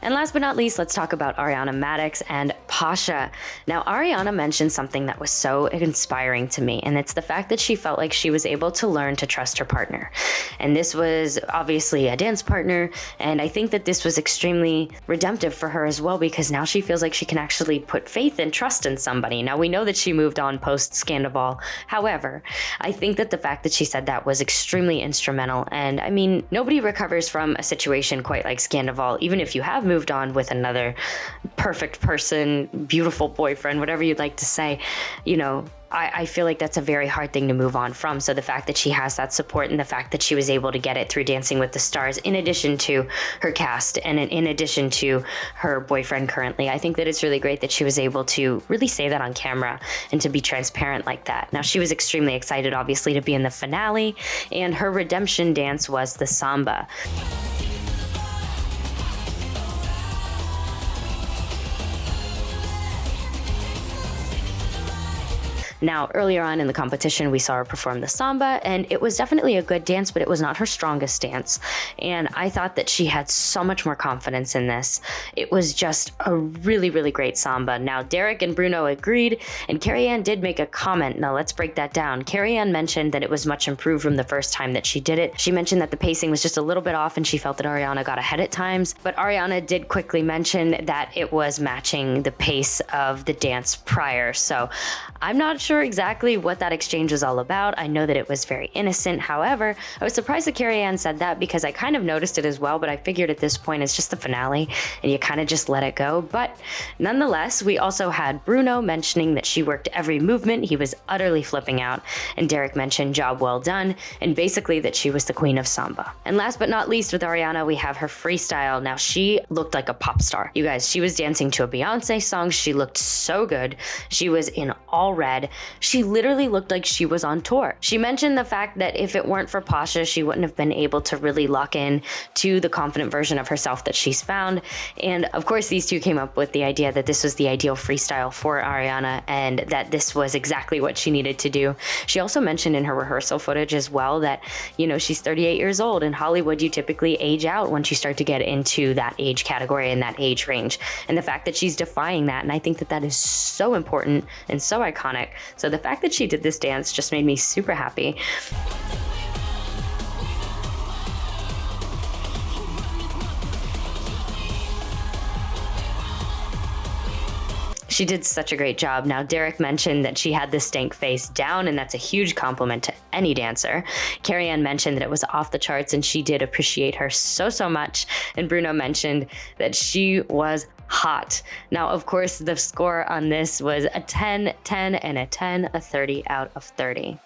And last but not least, let's talk about Ariana Madix and Pasha. Now, Ariana mentioned something that was so inspiring to me, and it's the fact that she felt like she was able to learn to trust her partner. And this was obviously a dance partner, and I think that this was extremely redemptive for her as well, because now she feels like she can actually put faith and trust in somebody. Now, we know that she moved on post-Scandival. However, I think that the fact that she said that was extremely instrumental. And I mean, nobody recovers from a situation quite like Scandival, even if you have moved on with another perfect person, beautiful boyfriend, whatever you'd like to say, you know, I feel like that's a very hard thing to move on from. So the fact that she has that support and the fact that she was able to get it through Dancing with the Stars, in addition to her cast and in addition to her boyfriend currently, I think that it's really great that she was able to really say that on camera and to be transparent like that. Now, she was extremely excited, obviously, to be in the finale, and her redemption dance was the Samba. Now, earlier on in the competition, we saw her perform the Samba, and it was definitely a good dance, but it was not her strongest dance. And I thought that she had so much more confidence in this. It was just a really, really great Samba. Now, Derek and Bruno agreed, and Carrie-Anne did make a comment. Now, let's break that down. Carrie-Anne mentioned that it was much improved from the first time that she did it. She mentioned that the pacing was just a little bit off, and she felt that Ariana got ahead at times. But Ariana did quickly mention that it was matching the pace of the dance prior. So I'm not sure exactly what that exchange was all about. I know that it was very innocent. However, I was surprised that Carrie-Anne said that, because I kind of noticed it as well, but I figured at this point it's just the finale and you kind of just let it go. But nonetheless, we also had Bruno mentioning that she worked every movement. He was utterly flipping out. And Derek mentioned job well done, and basically that she was the queen of Samba. And last but not least, with Ariana, we have her freestyle. Now, she looked like a pop star. You guys, she was dancing to a Beyonce song. She looked so good. She was in all red. She literally looked like she was on tour. She mentioned the fact that if it weren't for Pasha, she wouldn't have been able to really lock in to the confident version of herself that she's found. And of course, these two came up with the idea that this was the ideal freestyle for Ariana and that this was exactly what she needed to do. She also mentioned in her rehearsal footage as well that, you know, she's 38 years old. In Hollywood, you typically age out once you start to get into that age category and that age range. And the fact that she's defying that, and I think that that is so important and so iconic. So the fact that she did this dance just made me super happy. She did such a great job. Now, Derek mentioned that she had the stank face down, and that's a huge compliment to any dancer. Carrie-Anne mentioned that it was off the charts, and she did appreciate her so, so much. And Bruno mentioned that she was hot. Now, of course, the score on this was a 10, 10, and a 10, a 30 out of 30.